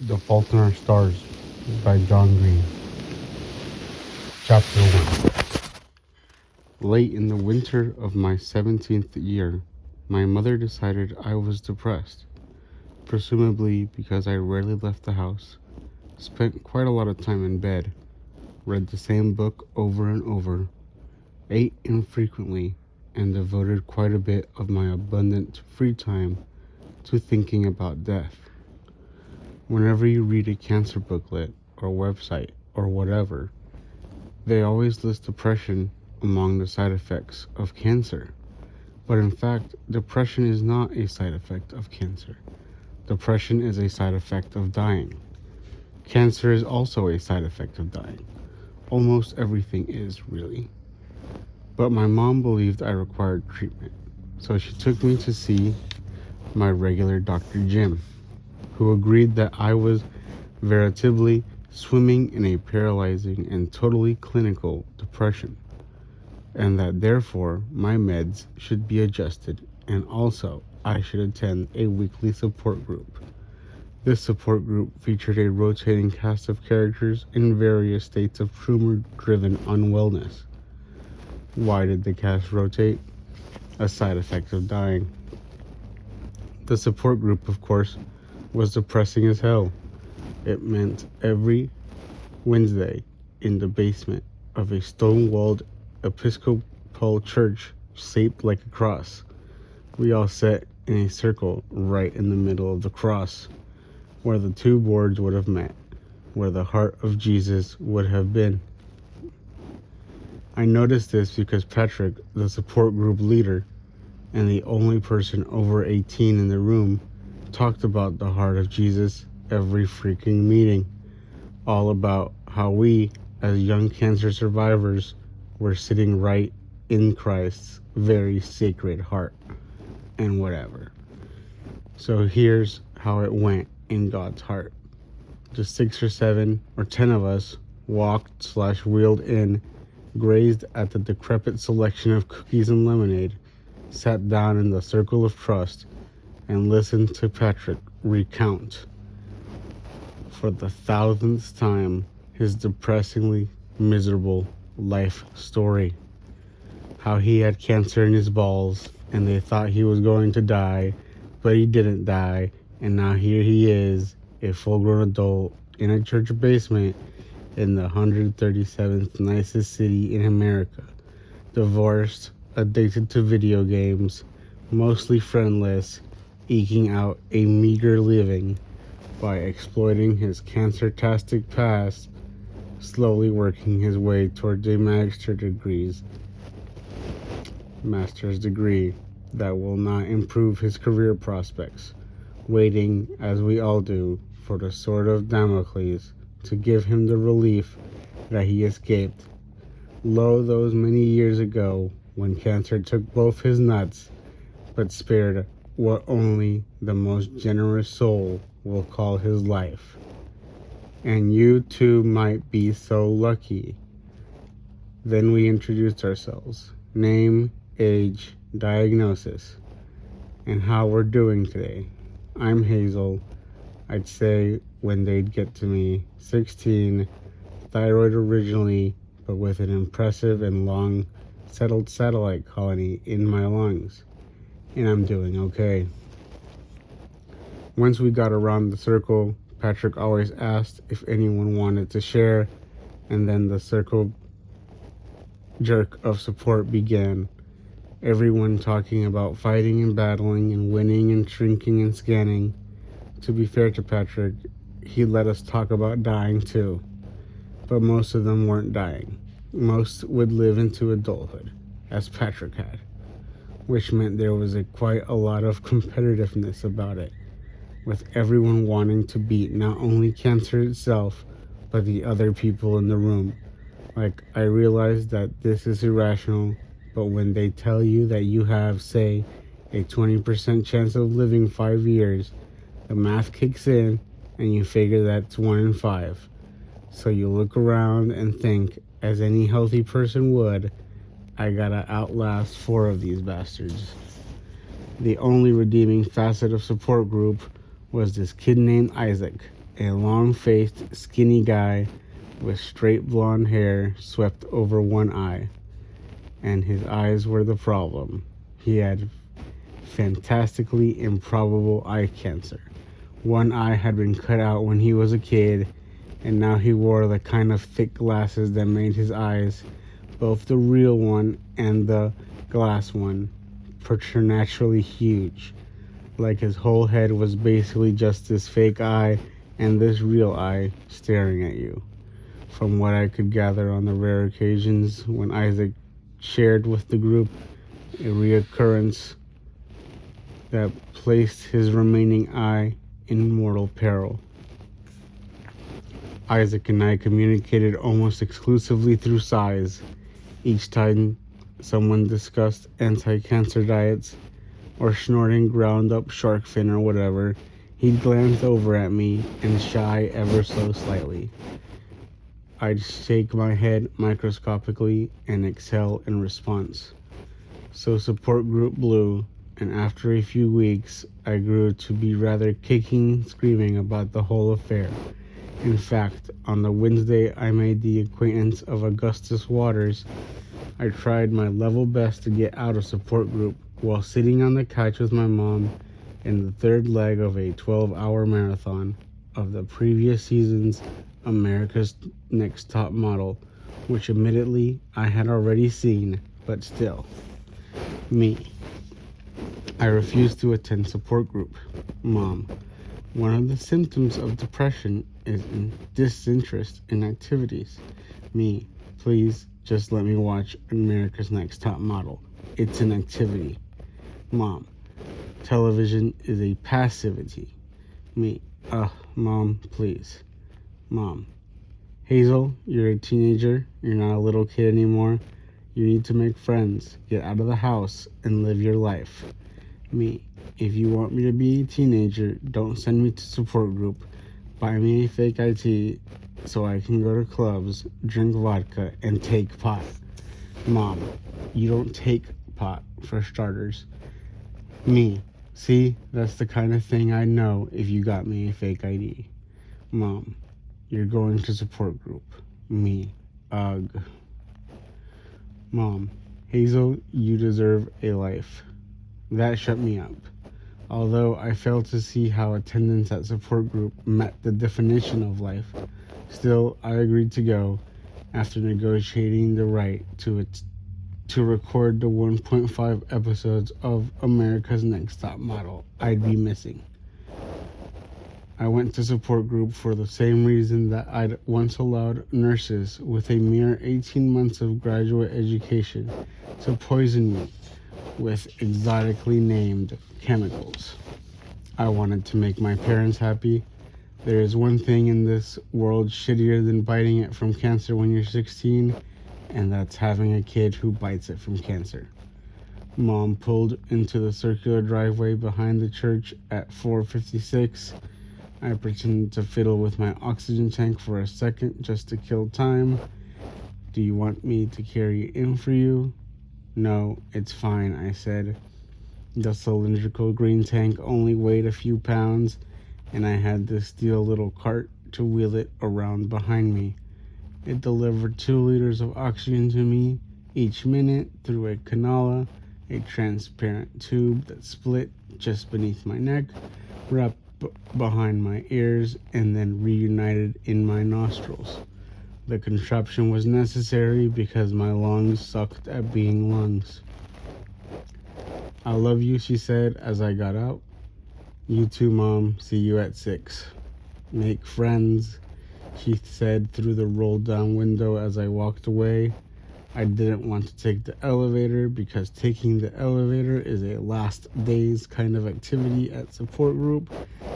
The Fault in Our Stars by John Green. Chapter 1. Late in the winter of my 17th year, my mother decided I was depressed, presumably because I rarely left the house, spent quite a lot of time in bed, read the same book over and over, ate infrequently, and devoted quite a bit of my abundant free time to thinking about death. Whenever you read a cancer booklet or website or whatever, they always list depression among the side effects of cancer. But in fact, depression is not a side effect of cancer. Depression is a side effect of dying. Cancer is also a side effect of dying. Almost everything is, really. But my mom believed I required treatment, so she took me to see my regular Dr. Jim, who agreed that I was veritably swimming in a paralyzing and totally clinical depression, and that therefore my meds should be adjusted, and also I should attend a weekly support group. This support group featured a rotating cast of characters in various states of tumor-driven unwellness. Why did the cast rotate? A side effect of dying. The support group, of course, was depressing as hell. It meant every Wednesday in the basement of a stone-walled Episcopal church shaped like a cross, we all sat in a circle right in the middle of the cross, where the two boards would have met, where the heart of Jesus would have been. I noticed this because Patrick, the support group leader, and the only person over 18 in the room, talked about the heart of Jesus every freaking meeting, all about how we, as young cancer survivors, were sitting right in Christ's very sacred heart, and whatever. So here's how it went in God's heart. The 6 or 7 or 10 of us walked/wheeled in, grazed at the decrepit selection of cookies and lemonade, sat down in the circle of trust, and listened to Patrick recount for the 1000th time his depressingly miserable life story. How he had cancer in his balls and they thought he was going to die, but he didn't die, and now here he is, a full-grown adult in a church basement in the 137th nicest city in America, divorced, addicted to video games, mostly friendless, eking out a meager living by exploiting his cancer-tastic past, slowly working his way towards a master's degree that will not improve his career prospects, waiting, as we all do, for the sword of Damocles to give him the relief that he escaped. Lo, those many years ago, when cancer took both his nuts, but spared what only the most generous soul will call his life. And you too might be so lucky. Then we introduced ourselves, name, age, diagnosis, and how we're doing today. I'm Hazel. I'd say, when they'd get to me, 16, thyroid originally, but with an impressive and long settled satellite colony in my lungs, and I'm doing okay. Once we got around the circle, Patrick always asked if anyone wanted to share, and then the circle jerk of support began. Everyone talking about fighting and battling and winning and shrinking and scanning. To be fair to Patrick, he let us talk about dying too. But most of them weren't dying. Most would live into adulthood, as Patrick had, which meant there was quite a lot of competitiveness about it, with everyone wanting to beat not only cancer itself, but the other people in the room. Like, I realize that this is irrational, but when they tell you that you have, say, a 20% chance of living 5 years, the math kicks in and you figure that's 1 in 5. So you look around and think, as any healthy person would, I gotta outlast 4 of these bastards. The only redeeming facet of support group was this kid named Isaac, a long-faced, skinny guy with straight blonde hair swept over one eye, and his eyes were the problem. He had fantastically improbable eye cancer. One eye had been cut out when he was a kid, and now he wore the kind of thick glasses that made his eyes, both the real one and the glass one, preternaturally huge. Like his whole head was basically just this fake eye and this real eye staring at you. From what I could gather on the rare occasions when Isaac shared with the group a reoccurrence that placed his remaining eye in mortal peril. Isaac and I communicated almost exclusively through sighs. Each time someone discussed anti-cancer diets or snorting ground up shark fin or whatever, he'd glance over at me and shy ever so slightly. I'd shake my head microscopically and exhale in response. So support group blew, and after a few weeks, I grew to be rather kicking, screaming about the whole affair. In fact, on the Wednesday I made the acquaintance of Augustus Waters, I tried my level best to get out of support group while sitting on the couch with my mom in the third leg of a 12-hour marathon of the previous season's America's Next Top Model, which admittedly I had already seen, but still. Me. I refused to attend support group. Mom. One of the symptoms of depression is disinterest in activities. Me. Please just let me watch America's Next Top Model. It's an activity. Mom. Television is a passivity. Me. Mom, please. Mom. Hazel, you're a teenager. You're not a little kid anymore. You need to make friends, get out of the house, and live your life. Me. If you want me to be a teenager, don't send me to support group. Buy me a fake IT so I can go to clubs, drink vodka, and take pot. Mom. You don't take pot, for starters. Me. See, that's the kind of thing I'd know if you got me a fake ID. Mom. You're going to support group. Me. Ugh. Mom. Hazel, you deserve a life. That shut me up. Although I failed to see how attendance at support group met the definition of life, still I agreed to go after negotiating the right to record the 1.5 episodes of America's Next Top Model I'd be missing. I went to support group for the same reason that I'd once allowed nurses with a mere 18 months of graduate education to poison me with exotically named chemicals. I wanted to make my parents happy. There is one thing in this world shittier than biting it from cancer when you're 16, and that's having a kid who bites it from cancer. Mom pulled into the circular driveway behind the church at 4:56. I pretended to fiddle with my oxygen tank for a second just to kill time. Do you want me to carry it in for you? No, it's fine, I said. The cylindrical green tank only weighed a few pounds, and I had to steal a little cart to wheel it around behind me. It delivered 2 liters of oxygen to me each minute through a cannula, a transparent tube that split just beneath my neck, wrapped behind my ears, and then reunited in my nostrils. The contraption was necessary because my lungs sucked at being lungs. I love you, she said as I got out. You too, Mom. See you at 6. Make friends, she said through the rolled down window as I walked away. I didn't want to take the elevator because taking the elevator is a last days kind of activity at support group.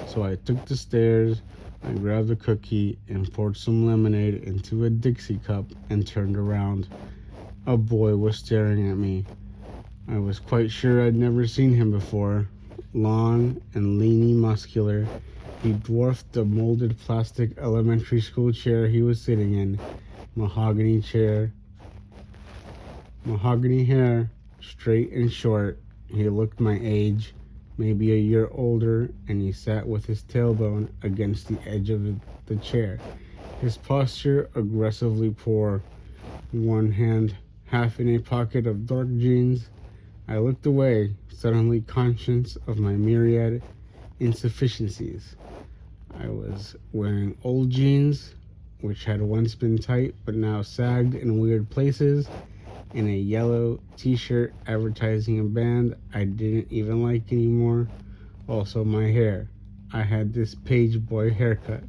So I took the stairs, I grabbed a cookie and poured some lemonade into a Dixie cup and turned around. A boy was staring at me. I was quite sure I'd never seen him before. Long and leany muscular, he dwarfed the molded plastic elementary school chair he was sitting in. Mahogany chair. Mahogany hair, straight and short. He looked my age, maybe a year older, and he sat with his tailbone against the edge of the chair, his posture aggressively poor, one hand half in a pocket of dark jeans. I looked away, suddenly conscious of my myriad insufficiencies. I was wearing old jeans, which had once been tight but now sagged in weird places, and a yellow t-shirt advertising a band I didn't even like anymore. Also my hair. I had this page boy haircut,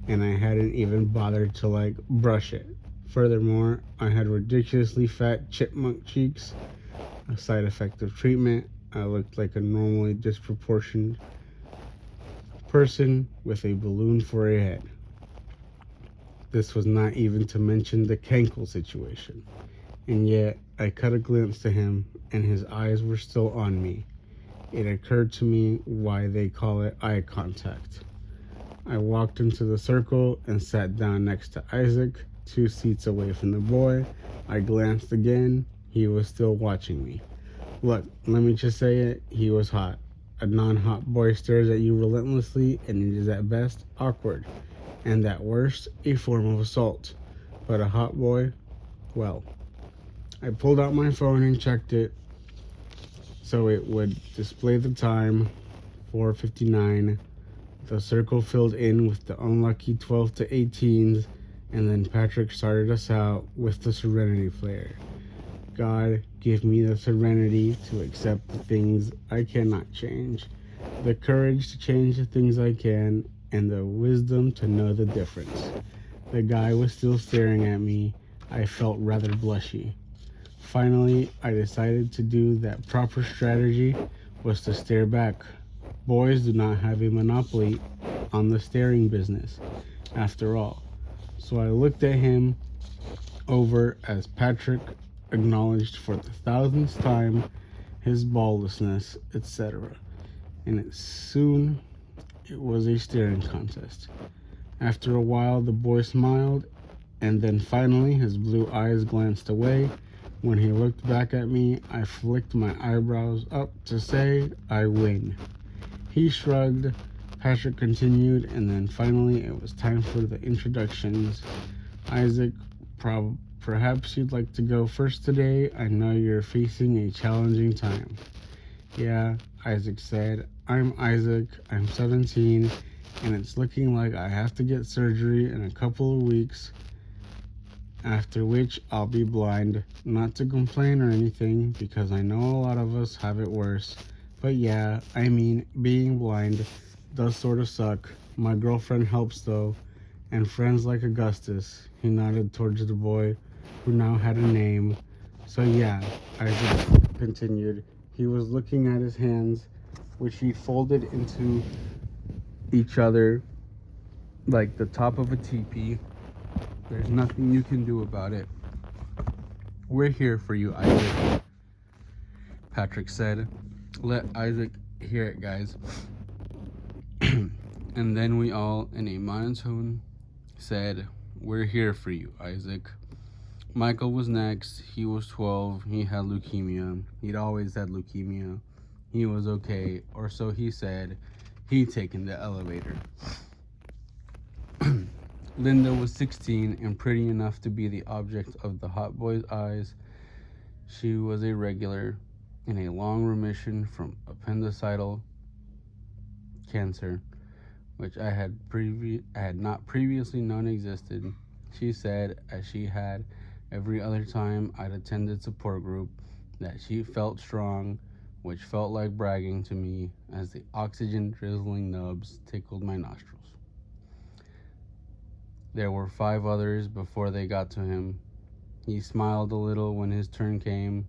and I hadn't even bothered to brush it. Furthermore, I had ridiculously fat chipmunk cheeks, a side effect of treatment. I looked like a normally disproportioned person with a balloon for a head. This was not even to mention the cankle situation. And yet, I caught a glimpse to him, and his eyes were still on me. It occurred to me why they call it eye contact. I walked into the circle and sat down next to Isaac, 2 seats away from the boy. I glanced again. He was still watching me. Look, let me just say it, he was hot. A non-hot boy stares at you relentlessly, and it is at best awkward, and at worst a form of assault. But a hot boy, well. I pulled out my phone and checked it so it would display the time, 4:59. The circle filled in with the unlucky 12 to 18s, and then Patrick started us out with the Serenity player. God, give me the serenity to accept the things I cannot change, the courage to change the things I can, and the wisdom to know the difference. The guy was still staring at me. I felt rather blushy. Finally, I decided to do that proper strategy was to stare back. Boys do not have a monopoly on the staring business, after all. So I looked at him over as Patrick acknowledged for the thousandth time his balllessness, etc. And soon it was a staring contest. After a while, the boy smiled, and then finally his blue eyes glanced away. When he looked back at me, I flicked my eyebrows up to say, I win. He shrugged. Patrick continued, and then finally it was time for the introductions. Isaac, perhaps you'd like to go first today. I know you're facing a challenging time. Yeah, Isaac said. I'm Isaac. I'm 17, and it's looking like I have to get surgery in a couple of weeks, after which I'll be blind. Not to complain or anything, because I know a lot of us have it worse. But yeah, I mean, being blind does sort of suck. My girlfriend helps though, and friends like Augustus. He nodded towards the boy, who now had a name. So yeah, Isaac continued. He was looking at his hands, which he folded into each other like the top of a teepee. There's nothing you can do about it. We're here for you, Isaac, Patrick said. Let Isaac hear it, guys. And then we all, in a monotone, said, we're here for you, Isaac. Michael was next. He was 12. He had leukemia. He'd always had leukemia. He was okay, or so he said. He'd taken the elevator. Linda was 16 and pretty enough to be the object of the hot boy's eyes. She was a regular in a long remission from appendicitis cancer, which I had not previously known existed. She said, as she had every other time I'd attended support group, that she felt strong, which felt like bragging to me as the oxygen drizzling nubs tickled my nostrils. There were 5 others before they got to him. He smiled a little when his turn came.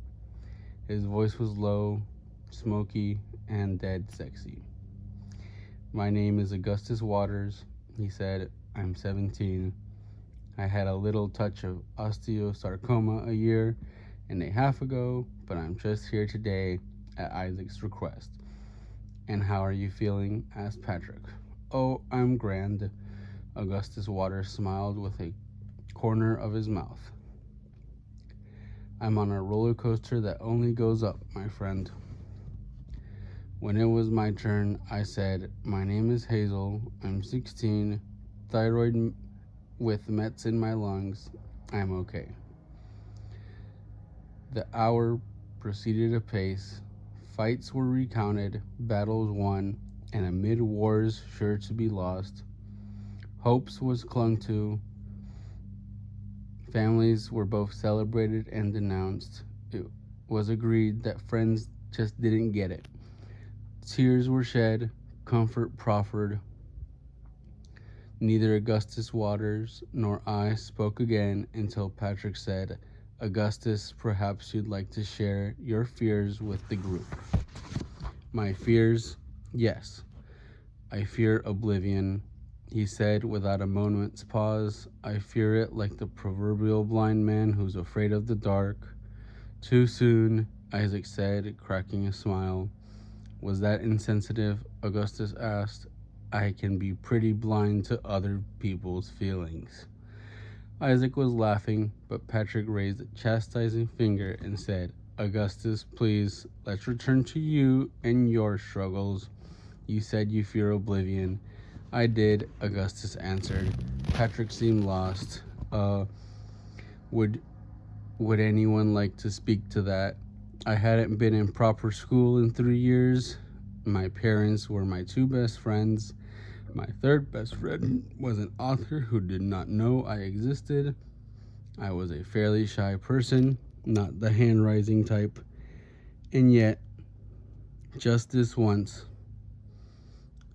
His voice was low, smoky, and dead sexy. My name is Augustus Waters, he said. I'm 17. I had a little touch of osteosarcoma a year and a half ago, but I'm just here today at Isaac's request. And how are you feeling? Asked Patrick. Oh, I'm grand. Augustus Waters smiled with a corner of his mouth. I'm on a roller coaster that only goes up, my friend. When it was my turn, I said, "My name is Hazel. I'm 16, thyroid with mets in my lungs. I'm okay." The hour proceeded apace. Fights were recounted, battles won, and amid wars sure to be lost, hopes was clung to, families were both celebrated and denounced. It was agreed that friends just didn't get it. Tears were shed, comfort proffered. Neither Augustus Waters nor I spoke again until Patrick said, "Augustus, perhaps you'd like to share your fears with the group." "My fears? Yes. I fear oblivion," he said without a moment's pause. "I fear it like the proverbial blind man who's afraid of the dark." "Too soon," Isaac said, cracking a smile. "Was that insensitive?" Augustus asked. "I can be pretty blind to other people's feelings." Isaac was laughing, but Patrick raised a chastising finger and said, "Augustus, please, let's return to you and your struggles. You said you fear oblivion." "I did," Augustus answered. Patrick seemed lost. Would would anyone like to speak to that? I hadn't been in proper school in 3 years. My parents were my two best friends. My third best friend was an author who did not know I existed. I was a fairly shy person, not the hand-raising type. And yet, just this once,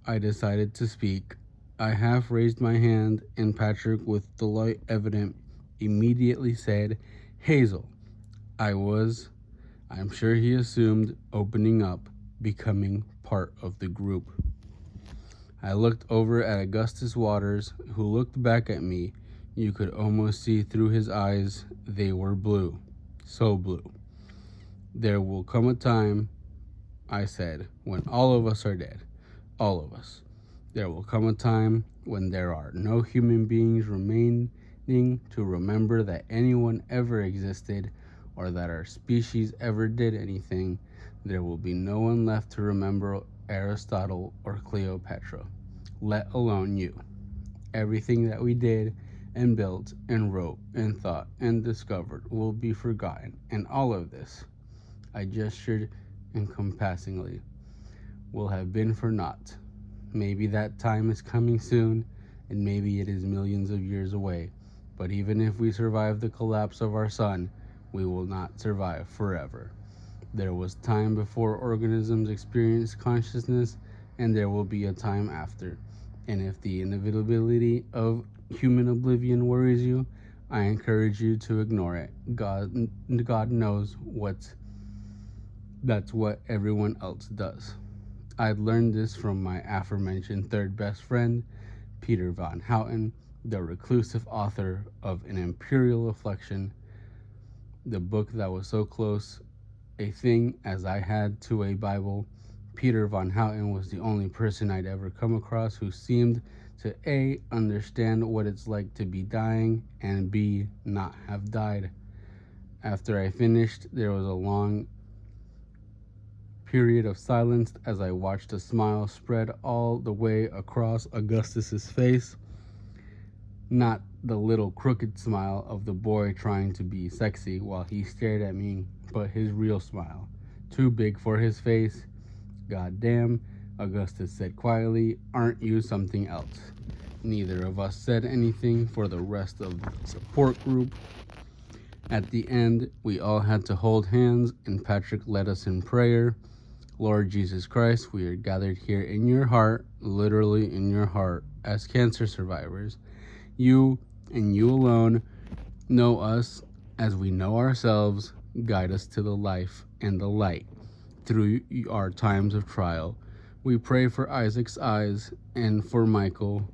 I decided to speak. I half raised my hand, and Patrick, with delight evident, immediately said, "Hazel." I'm sure he assumed, opening up, becoming part of the group. I looked over at Augustus Waters, who looked back at me. You could almost see through his eyes. They were blue. So blue. "There will come a time," I said, "when all of us are dead. All of us. There will come a time when there are no human beings remaining to remember that anyone ever existed or that our species ever did anything. There will be no one left to remember Aristotle or Cleopatra, let alone you. Everything that we did and built and wrote and thought and discovered will be forgotten, and all of this," I gestured encompassingly, "will have been for naught. Maybe that time is coming soon, and maybe it is millions of years away. But even if we survive the collapse of our sun, we will not survive forever. There was time before organisms experienced consciousness, and there will be a time after. And if the inevitability of human oblivion worries you, I encourage you to ignore it. God knows that's what everyone else does." I'd learned this from my aforementioned third best friend, Peter Van Houten, the reclusive author of An Imperial Reflection, the book that was so close a thing as I had to a Bible. Peter Van Houten was the only person I'd ever come across who seemed to A, understand what it's like to be dying, and B, not have died. After I finished, there was a long period of silence as I watched a smile spread all the way across Augustus's face. Not the little crooked smile of the boy trying to be sexy while he stared at me, but his real smile, too big for his face. "God damn," Augustus said quietly, "aren't you something else?" Neither of us said anything for the rest of the support group. At the end, we all had to hold hands, and Patrick led us in prayer. "Lord Jesus Christ, we are gathered here in your heart, literally in your heart, as cancer survivors. You and you alone know us as we know ourselves. Guide us to the life and the light through our times of trial. We pray for Isaac's eyes and for Michael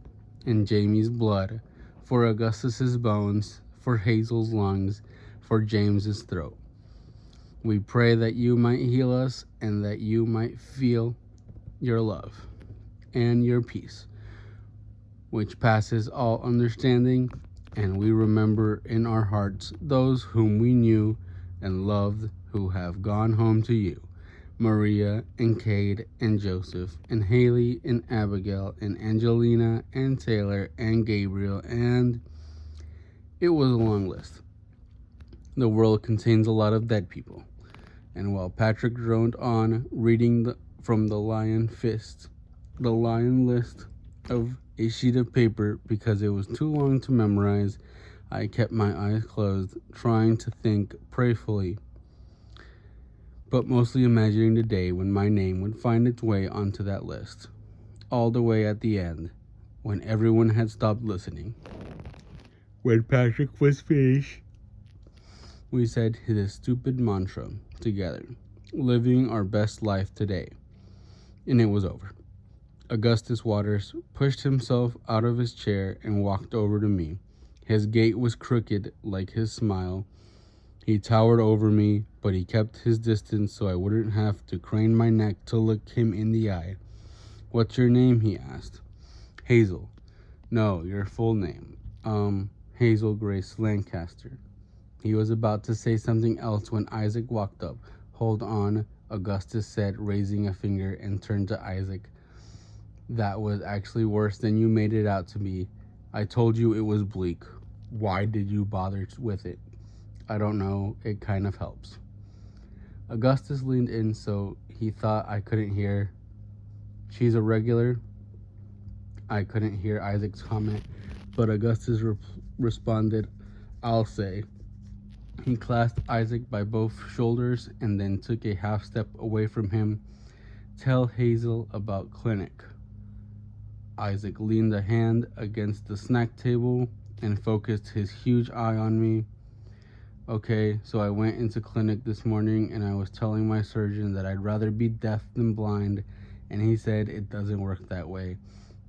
and Jamie's blood, for Augustus's bones, for Hazel's lungs, for James's throat. We pray that you might heal us and that you might feel your love and your peace, which passes all understanding, and we remember in our hearts those whom we knew and loved who have gone home to you. Maria and Cade and Joseph and Haley and Abigail and Angelina and Taylor and Gabriel, and it was a long list. The world contains a lot of dead people. And while Patrick droned on, reading from the lion list of a sheet of paper because it was too long to memorize, I kept my eyes closed, trying to think prayerfully, but mostly imagining the day when my name would find its way onto that list, all the way at the end, when everyone had stopped listening. When Patrick was finished, we said his stupid mantra together, living our best life today, and it was over. Augustus Waters pushed himself out of his chair and walked over to me. His gait was crooked like his smile. He towered over me, but he kept his distance so I wouldn't have to crane my neck to look him in the eye. "What's your name?" he asked. "Hazel." "No, your full name." Hazel Grace Lancaster." He was about to say something else when Isaac walked up. "Hold on," Augustus said, raising a finger, and turned to Isaac. "That was actually worse than you made it out to be. I told you it was bleak. Why did you bother with it?" "I don't know. It kind of helps." Augustus leaned in so he thought I couldn't hear. "She's a regular?" I couldn't hear Isaac's comment, but Augustus responded, "I'll say." He clasped Isaac by both shoulders and then took a half step away from him. "Tell Hazel about clinic." Isaac leaned a hand against the snack table and focused his huge eye on me. "Okay, so I went into clinic this morning and I was telling my surgeon that I'd rather be deaf than blind, and he said it doesn't work that way."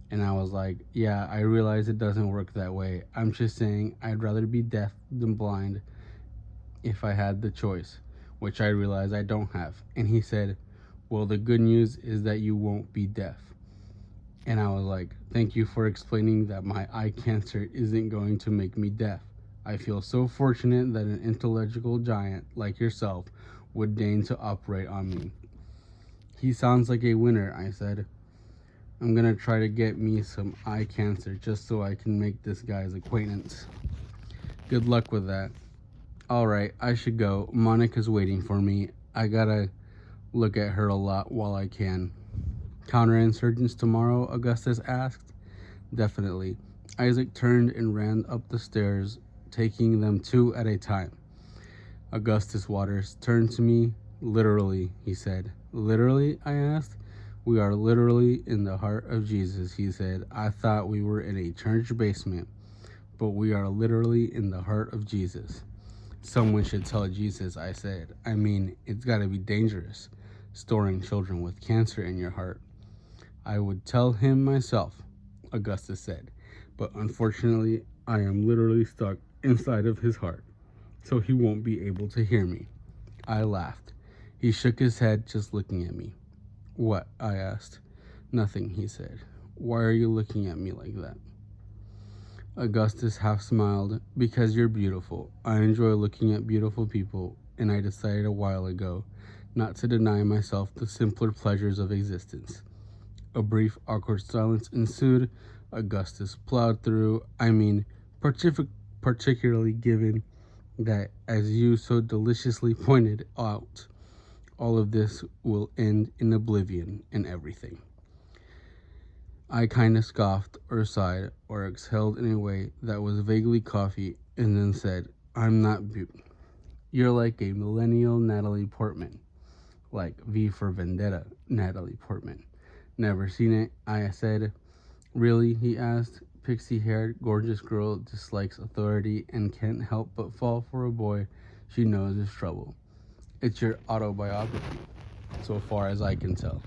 And I was like, "Yeah, I realize it doesn't work that way. I'm just saying I'd rather be deaf than blind if I had the choice, which I realize I don't have." And he said, "Well, the good news is that you won't be deaf." And I was like, "Thank you for explaining that my eye cancer isn't going to make me deaf. I feel so fortunate that an intellectual giant like yourself would deign to operate on me." "He sounds like a winner," I said. "I'm gonna try to get me some eye cancer just so I can make this guy's acquaintance." "Good luck with that." "Alright, I should go. Monica's waiting for me. I gotta look at her a lot while I can." "Counterinsurgents tomorrow?" Augustus asked. "Definitely." Isaac turned and ran up the stairs, taking them two at a time. Augustus Waters turned to me. "Literally," he said. "Literally?" I asked. "We are literally in the heart of Jesus," he said. "I thought we were in a church basement, but we are literally in the heart of Jesus." "Someone should tell Jesus," I said. "I mean, it's gotta be dangerous, storing children with cancer in your heart." "I would tell him myself," Augustus said, "but unfortunately, I am literally stuck inside of his heart, so he won't be able to hear me." I laughed. He shook his head, just looking at me. "What?" I asked. "Nothing," he said. "Why are you looking at me like that?" Augustus half smiled. "Because you're beautiful. I enjoy looking at beautiful people, and I decided a while ago not to deny myself the simpler pleasures of existence." A brief, awkward silence ensued. Augustus plowed through. Particularly given that, as you so deliciously pointed out, all of this will end in oblivion and everything. I kinda scoffed or sighed or exhaled in a way that was vaguely coffee, and then said, "I'm not You're like a millennial Natalie Portman." "Like V for Vendetta, Natalie Portman." "Never seen it," I said. "Really?" he asked. "Pixie-haired, gorgeous girl dislikes authority and can't help but fall for a boy she knows is trouble. It's your autobiography, so far as I can tell."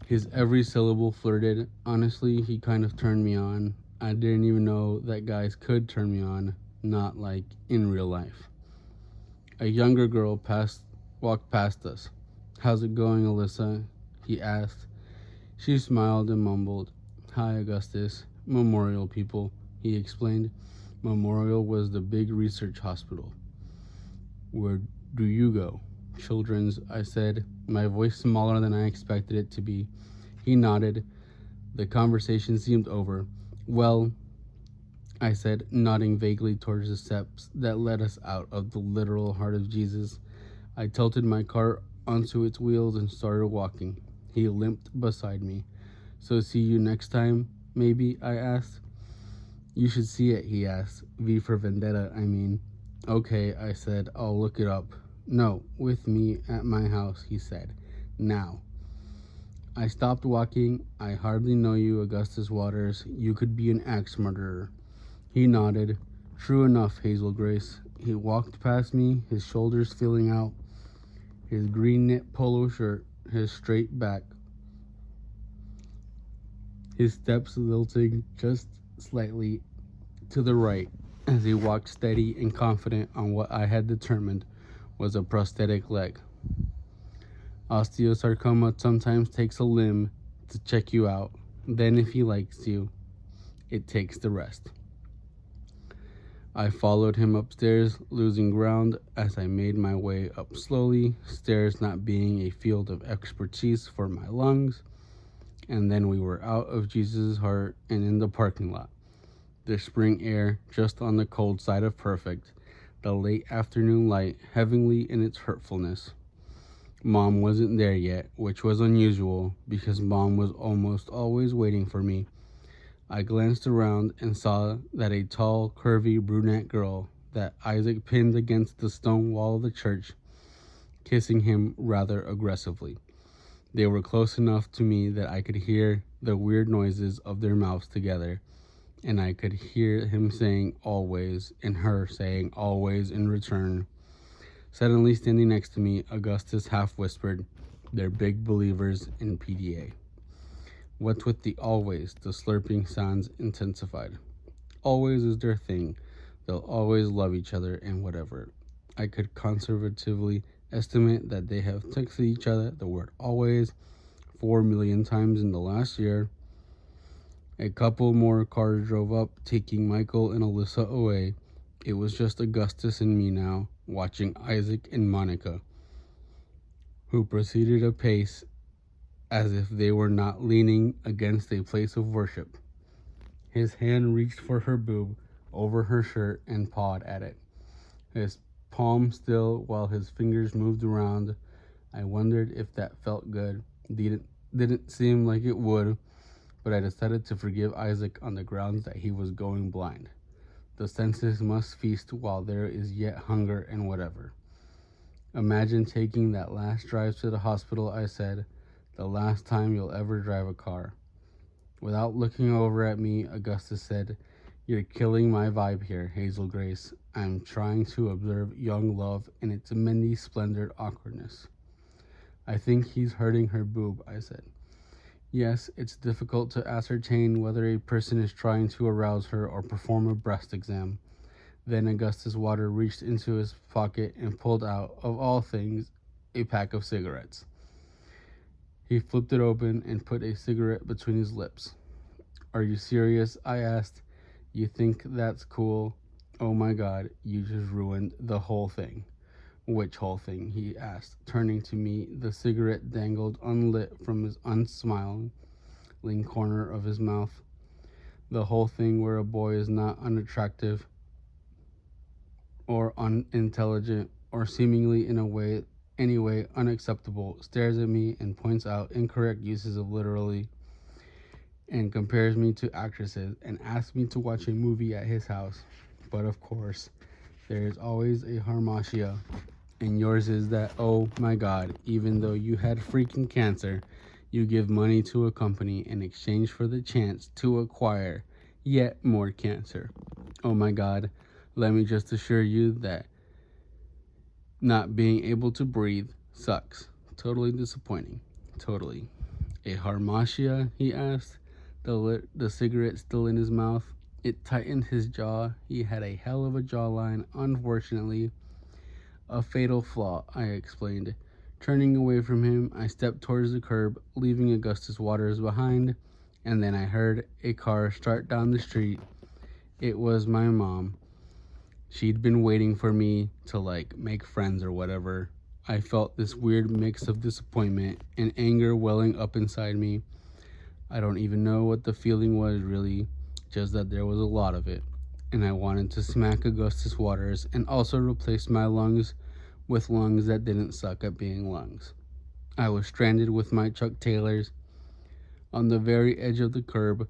His every syllable flirted. Honestly, he kind of turned me on. I didn't even know that guys could turn me on, not like in real life. A younger girl walked past us. "How's it going, Alyssa?" he asked. She smiled and mumbled, "Hi, Augustus. Memorial people," he explained. Memorial was the big research hospital. "Where do you go?" Children's, I said, my voice smaller than I expected it to be. He nodded. The conversation seemed over. Well, I said, nodding vaguely towards the steps that led us out of the literal heart of Jesus. I tilted my car onto its wheels and started walking. He limped beside me. So see you next time, maybe? I asked. You should see it, he asked. V for Vendetta, I mean. Okay, I said, I'll look it up. No, with me at my house, he said. Now. I stopped walking. I hardly know you, Augustus Waters. You could be an axe murderer. He nodded. True enough, Hazel Grace. He walked past me, his shoulders filling out, his green knit polo shirt, his straight back, his steps lilting just slightly to the right as he walked steady and confident on what I had determined was a prosthetic leg. Osteosarcoma sometimes takes a limb to check you out. Then, if he likes you, it takes the rest. I followed him upstairs, losing ground as I made my way up slowly, stairs not being a field of expertise for my lungs. And then we were out of Jesus' heart and in the parking lot. The spring air just on the cold side of perfect, the late afternoon light heavenly in its hurtfulness. Mom wasn't there yet, which was unusual because Mom was almost always waiting for me. I glanced around and saw that a tall, curvy brunette girl that Isaac pinned against the stone wall of the church, kissing him rather aggressively. They were close enough to me that I could hear the weird noises of their mouths together, and I could hear him saying always and her saying always in return. Suddenly standing next to me, Augustus half whispered, "They're big believers in PDA." What's with the always? The slurping sounds intensified. Always is their thing. They'll always love each other and whatever. I could conservatively estimate that they have texted each other the word always 4 million times in the last year. A couple more cars drove up, taking Michael and Alyssa away. It was just Augustus and me now, watching Isaac and Monica, who proceeded apace as if they were not leaning against a place of worship. His hand reached for her boob, over her shirt, and pawed at it, his palm still while his fingers moved around. I wondered if that felt good. Didn't seem like it would, but I decided to forgive Isaac on the grounds that he was going blind. The senses must feast while there is yet hunger and whatever. Imagine taking that last drive to the hospital, I said. The last time you'll ever drive a car. Without looking over at me, Augustus said, "You're killing my vibe here, Hazel Grace. I'm trying to observe young love in its many splendored awkwardness." "I think he's hurting her boob," I said. "Yes, it's difficult to ascertain whether a person is trying to arouse her or perform a breast exam." Then Augustus Water reached into his pocket and pulled out, of all things, a pack of cigarettes. He flipped it open and put a cigarette between his lips. "Are you serious?" I asked. "You think that's cool? Oh my God, you just ruined the whole thing." "Which whole thing?" he asked, turning to me. The cigarette dangled unlit from his unsmiling corner of his mouth. "The whole thing where a boy is not unattractive or unintelligent or seemingly in a way anyway unacceptable, stares at me and points out incorrect uses of literally, and compares me to actresses and asks me to watch a movie at his house. But of course, there is always a harmatia, and yours is that, oh my God, even though you had freaking cancer, you give money to a company in exchange for the chance to acquire yet more cancer. Oh my God, let me just assure you that not being able to breathe sucks. Totally disappointing. Totally." "A harmatia?" he asked, the cigarette still in his mouth. It tightened his jaw. He had a hell of a jawline, unfortunately. "A fatal flaw," I explained. Turning away from him, I stepped towards the curb, leaving Augustus Waters behind, and then I heard a car start down the street. It was my mom. She'd been waiting for me to make friends or whatever. I felt this weird mix of disappointment and anger welling up inside me. I don't even know what the feeling was really, just that there was a lot of it. And I wanted to smack Augustus Waters and also replace my lungs with lungs that didn't suck at being lungs. I was stranded with my Chuck Taylors on the very edge of the curb,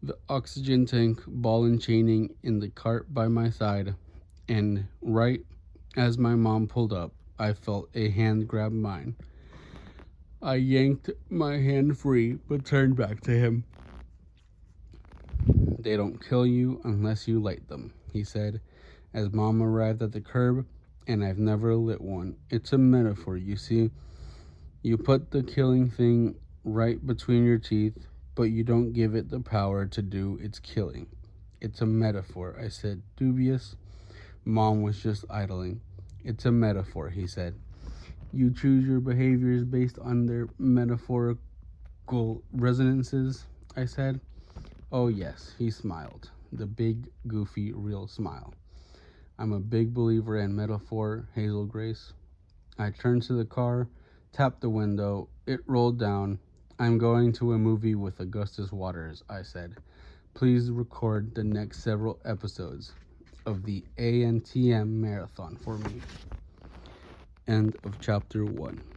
the oxygen tank ball and chaining in the cart by my side, and right as my mom pulled up, I felt a hand grab mine. I yanked my hand free but turned back to him. "They don't kill you unless you light them," he said, as Mom arrived at the curb, "and I've never lit one. It's a metaphor, you see. You put the killing thing right between your teeth, but you don't give it the power to do its killing. It's a metaphor," I said, dubious. Mom was just idling. "It's a metaphor," he said. "You choose your behaviors based on their metaphorical resonances," I said. "Oh, yes," he smiled, the big, goofy, real smile. "I'm a big believer in metaphor, Hazel Grace." I turned to the car, tapped the window. It rolled down. "I'm going to a movie with Augustus Waters," I said. "Please record the next several episodes of the ANTM marathon for me." End of chapter 1.